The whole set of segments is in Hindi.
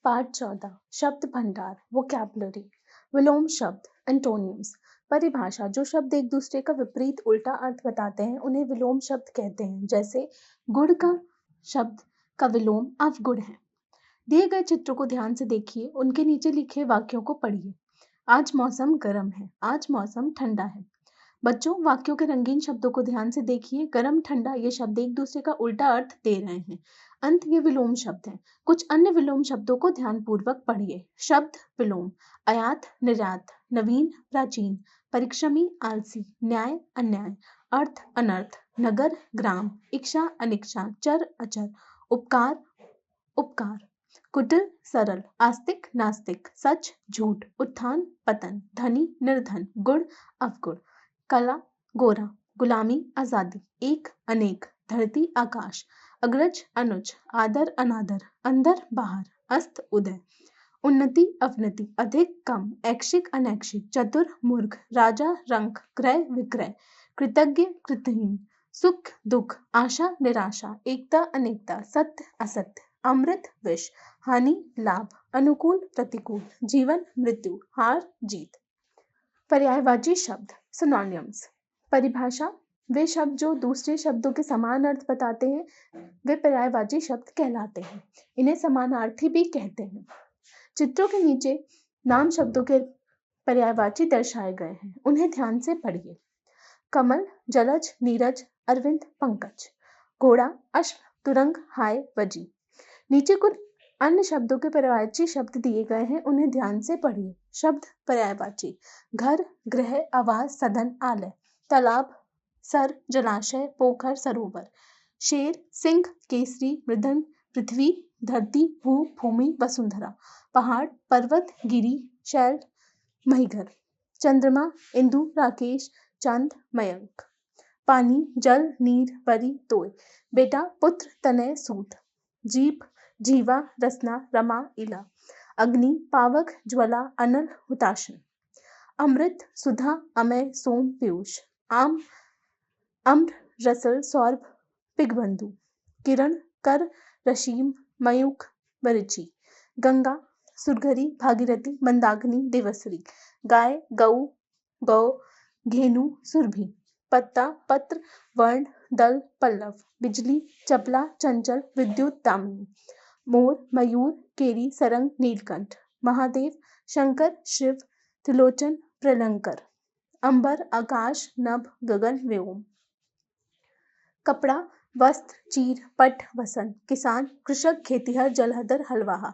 पाठ 14 शब्द भंडार वोकैबुलरी विलोम शब्द एंटोनिम्स परिभाषा जो शब्द एक दूसरे का विपरीत उल्टा अर्थ बताते हैं उन्हें विलोम शब्द कहते हैं। जैसे गुड़ का शब्द का विलोम अवगुण है। दिए गए चित्रों को ध्यान से देखिए, उनके नीचे लिखे वाक्यों को पढ़िए। आज मौसम गर्म है, आज मौसम ठंडा है। बच्चों, वाक्यों के रंगीन शब्दों को ध्यान से देखिए। गर्म ठंडा ये शब्द एक दूसरे का उल्टा अर्थ दे रहे हैं। अंत ये विलोम शब्द हैं। कुछ अन्य विलोम शब्दों को ध्यानपूर्वक पढ़िए। शब्द विलोम: आयात निर्यात, नवीन प्राचीन, परिश्रमी आलसी, न्याय अन्याय, अर्थ अनर्थ, नगर ग्राम, इच्छा अनिच्छा, चर अचर, उपकार उपकार, कुटिल सरल, आस्तिक नास्तिक, सच झूठ, उत्थान पतन, धनी निर्धन, गुण अवगुण, काला गोरा, गुलामी आजादी, एक अनेक, धरती आकाश, अग्रज अनुज, आदर अनादर, अंदर बाहर, अस्त उदय, उन्नति अवनति, अधिक कम, ऐच्छिक अनैच्छिक, चतुर मूर्ख, राजा रंक, क्रय विक्रय, कृतज्ञ कृतहीन, सुख दुख, आशा निराशा, एकता अनेकता, सत्य असत्य, अमृत विष, हानि लाभ, अनुकूल प्रतिकूल, जीवन मृत्यु, हार जीत। पर्यायवाची शब्द सिनोनिम्स परिभाषा: वे शब्द जो दूसरे शब्दों के समान अर्थ बताते हैं वे पर्यायवाची शब्द कहलाते हैं। इन्हें समानार्थी भी कहते हैं। चित्रों के नीचे नाम शब्दों के पर्यायवाची दर्शाए गए हैं, उन्हें ध्यान से पढ़िए। कमल, जलज, नीरज, अरविंद, पंकज। घोड़ा, अश्व, तुरंग, हाय, वजी। नीचे कुछ अन्य शब्दों के पर्यायवाची शब्द दिए गए हैं, उन्हें ध्यान से पढ़िए। शब्द पर्यायवाची: घर, गृह, आवास, सदन, आलय। तालाब, सर, जलाशय, पोखर, सरोवर। शेर, सिंह, केसरी, मृदंग, पृथ्वी, धरती, भू, भूमि, वसुंधरा। पहाड़, पर्वत, गिरी, शैल, महिघर। चंद्रमा, इंदु, राकेश, चंद, मयंक। पानी, जल, नीर, परी, तोय। बेटा, पुत्र, तनय, सूत। जीप, जीवा, रसना, रमा, इला। अग्नि, पावक, ज्वाला, अनल, हुताशन। अमृत, सुधा, अमय, सोम, पीयूष। आम, अम्र, रसल, सौरभ, पिगबंधु। किरण, कर, रशीम, मयूख, वरिची। गंगा, सुरघरी, भागीरथी, मंदाकिनी, देवश्री। गाय, गऊ, गौ, घेनु, सुरभि। पत्ता, पत्र, वर्ण, दल, पल्लव। बिजली, चपला, चंचल, विद्युत, दामिनी। मोर, मयूर, केरी, सरंग, नीलकंठ। महादेव, शंकर, शिव, त्रिलोचन, प्रलंकर। अंबर, आकाश, नभ, गगन, व्योम। कपड़ा, वस्त्र, चीर, पट, वसन। किसान, कृषक, खेतिहर, जलहदर, हलवाहा।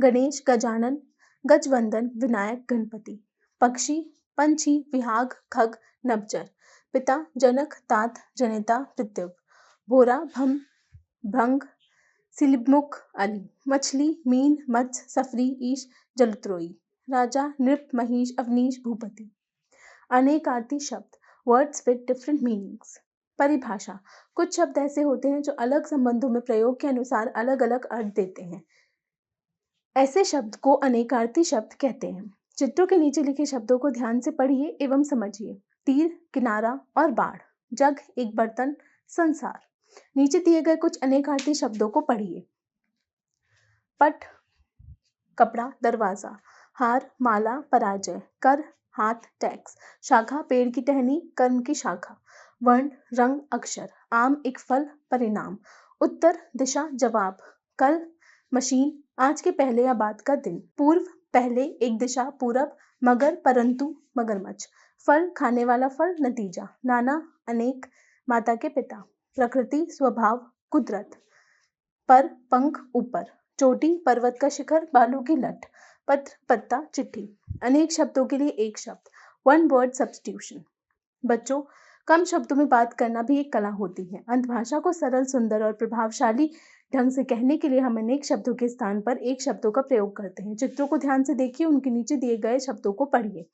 गणेश, गजानन, गजवंदन, विनायक, गणपति। पक्षी, पंछी, विहाग, खग, नभचर। पिता, जनक, तात, जनिता, पृथ्वी। भोरा, भम, भंग, सिलिबमुख, अली। मछली, मीन, मत्स्य, सफरी, ईश, जलत्रोई। राजा, नृप, महिष, अवनीश, भूपति। अनेकार्थी शब्द वर्ड्स विद डिफरेंट मीनिंग्स परिभाषा: कुछ शब्द ऐसे होते हैं जो अलग संबंधों में प्रयोग के अनुसार अलग अलग अर्थ देते हैं। ऐसे शब्द को अनेकार्थी शब्द कहते हैं। चित्रों के नीचे लिखे शब्दों को ध्यान से पढ़िए एवं समझिए। तीर, किनारा और बाढ़। जग, एक बर्तन, संसार। नीचे दिए गए कुछ अनेकार्थी शब्दों को पढ़िए। पट, कपड़ा, दरवाजा। हार, माला, पराजय। कर, हाथ, टैक्स। शाखा, पेड़ की टहनी, कर्म की शाखा। वर्ण, रंग, अक्षर। आम, एक फल, परिणाम। उत्तर, दिशा, जवाब। कल, मशीन, आज के पहले या बाद का दिन। पूर्व, पहले, एक दिशा, पूरब। मगर, परंतु, मगरमच्छ। फल, खाने वाला फल, नतीजा। नाना, अनेक, माता के पिता। प्रकृति, स्वभाव, कुदरत। पर, पंख, ऊपर। चोटी, पर्वत का शिखर, बालू की लट। पत्र, पत्ता, चिट्ठी। अनेक शब्दों के लिए एक शब्द, वन वर्ड सब्स्टिट्यूशन। बच्चों, कम शब्दों में बात करना भी एक कला होती है। अंतभाषा को सरल, सुंदर और प्रभावशाली ढंग से कहने के लिए हम अनेक शब्दों के स्थान पर एक शब्दों का प्रयोग करते हैं। चित्रों को ध्यान से देखिए, उनके नीचे दिए गए शब्दों को पढ़िए।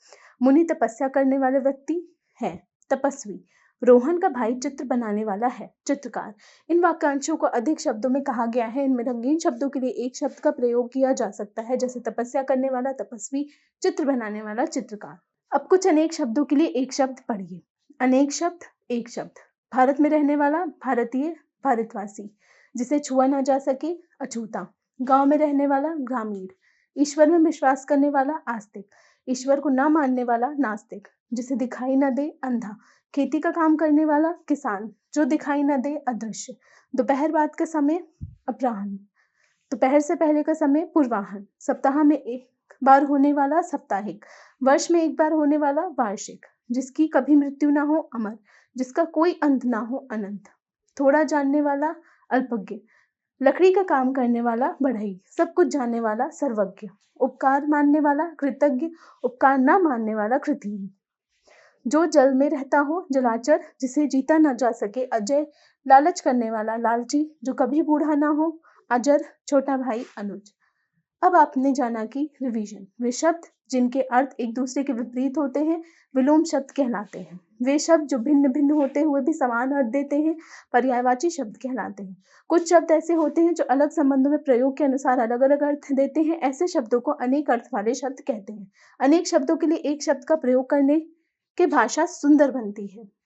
मुनि तपस्या करने वाले व्यक्ति है, तपस्वी। रोहन का भाई चित्र बनाने वाला है, चित्रकार। इन वाक्यांशों को अधिक शब्दों में कहा गया है। इनमें रंगीन शब्दों के लिए एक शब्द का प्रयोग किया जा सकता है, जैसे तपस्या करने वाला, तपस्वी, चित्र बनाने वाला, चित्रकार। अब कुछ अनेक शब्दों के लिए एक शब्द पढ़िए। अनेक शब्द, एक शब्द। भारत में रहने वाला, भारतीय, भारतवासी। जिसे छुआ ना जा सके, अछूता। गांव में रहने वाला ग्रामीण, ईश्वर में विश्वास करने वाला आस्तिक, ईश्वर को ना मानने वाला नास्तिक, जिसे दिखाई न दे अंधा, खेती का काम करने वाला किसान, जो दिखाई न दे अदृश्य, दोपहर बाद का समय अपराह्न, दोपहर से पहले का समय पूर्वाह्न, सप्ताह में एक बार होने वाला साप्ताहिक, वर्ष में एक बार होने वाला वार्षिक, जिसकी कभी मृत्यु ना हो अमर, जिसका कोई अंत ना हो अनंत, थोड़ा जानने वाला अल्पज्ञ, लकड़ी का काम करने वाला बढ़ई, सब कुछ जानने वाला सर्वज्ञ, उपकार मानने वाला कृतज्ञ, उपकार न मानने वाला कृतज्ञ, जो जल में रहता हो जलाचर, जिसे जीता न जा सके अजय, लालच करने वाला लालची, जो कभी बूढ़ा ना हो अजर, छोटा भाई अनुज। अब आपने जाना कि रिवीजन, वे शब्द जिनके अर्थ एक दूसरे के विपरीत होते हैं विलोम शब्द कहलाते हैं। वे शब्द जो भिन्न भिन्न होते हुए भी समान अर्थ देते हैं पर्यायवाची शब्द कहलाते हैं। कुछ शब्द ऐसे होते हैं जो अलग संबंधों में प्रयोग के अनुसार अलग अलग अर्थ देते हैं। ऐसे शब्दों को अनेक अर्थ वाले शब्द कहते हैं। अनेक शब्दों के लिए एक शब्द का प्रयोग करने के भाषा सुंदर बनती है।